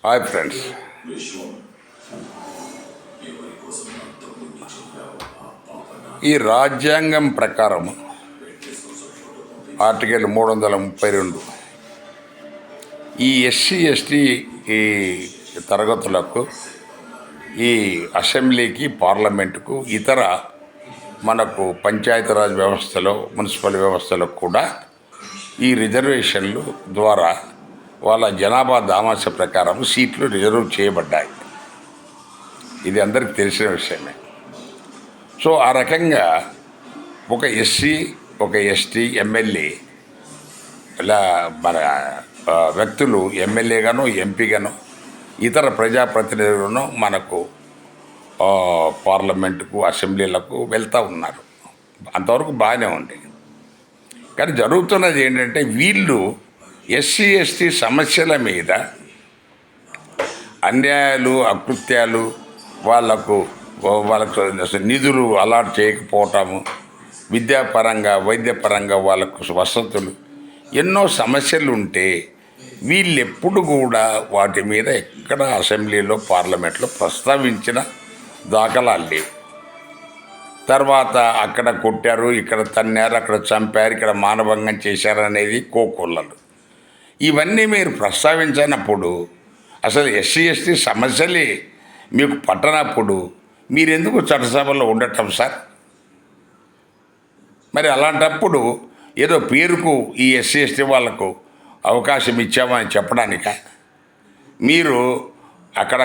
Hi friends, ఈ రాజ్యాంగం ప్రకారం ఆర్టికల్ 332 ఈ ఎస్సీ ఎస్టీ ఈ తరగతులకు ఈ అసెంబ్లీకి పార్లమెంటుకు ఇతర మనకు పంచాయతీరాజ్ వ్యవస్థలో మున్సిపల్ వ్యవస్థలో కూడా ఈ రిజర్వేషన్లు ద్వారా వాళ్ళ జనాభా దామాష ప్రకారం సీట్లు రిజర్వ్ చేయబడ్డాయి. ఇది అందరికీ తెలిసిన విషయమే. సో ఆ రకంగా ఒక ఎస్సీ ఒక ఎస్టీ ఎమ్మెల్యే ఇలా మన వ్యక్తులు ఎమ్మెల్యేగాను ఎంపీగాను ఇతర ప్రజాప్రతినిధులను మనకు పార్లమెంటుకు అసెంబ్లీలకు వెళ్తూ ఉన్నారు. అంతవరకు బాగానే ఉంది. కానీ జరుగుతున్నది ఏంటంటే వీళ్ళు ఎస్సీ ఎస్టీ సమస్యల మీద అన్యాయాలు అకృత్యాలు వాళ్ళకు నిధులు అలాట్ చేయకపోవటము, విద్యాపరంగా వైద్యపరంగా వాళ్ళకు వసతులు ఎన్నో సమస్యలు ఉంటే వీళ్ళు ఎప్పుడు కూడా వాటి మీద ఎక్కడ అసెంబ్లీలో పార్లమెంట్లో ప్రస్తావించిన దాఖలాలు లేవు. తర్వాత అక్కడ కొట్టారు, ఇక్కడ తన్నారు, అక్కడ చంపారు, ఇక్కడ మానభంగం చేశారు అనేది కోకొల్లలు. ఇవన్నీ మీరు ప్రస్తావించినప్పుడు అసలు ఎస్సీ ఎస్టీ సమస్యలే మీకు పట్టనప్పుడు మీరెందుకు చట్టసభలో ఉండటం సార్? మరి అలాంటప్పుడు ఏదో పేరుకు ఈ ఎస్సీ ఎస్టీ వాళ్లకు అవకాశం ఇచ్చామని చెప్పడానిక? మీరు అక్కడ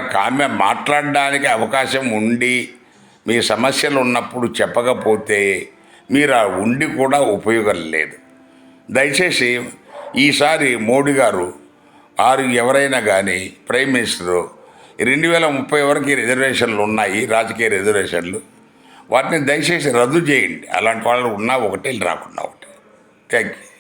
మాట్లాడడానికి అవకాశం ఉండి మీ సమస్యలు ఉన్నప్పుడు చెప్పకపోతే మీరు ఆ ఉండి కూడా ఉపయోగం లేదు. దయచేసి ఈసారి మోడీ గారు ఎవరైనా కానీ ప్రైమ్ మినిస్టరు 2030 వరకు రిజర్వేషన్లు ఉన్నాయి, రాజకీయ రిజర్వేషన్లు, వాటిని దయచేసి రద్దు చేయండి. అలాంటి వాళ్ళు ఉన్నా ఒకటే, రాకుండా ఒకటే. Thank you.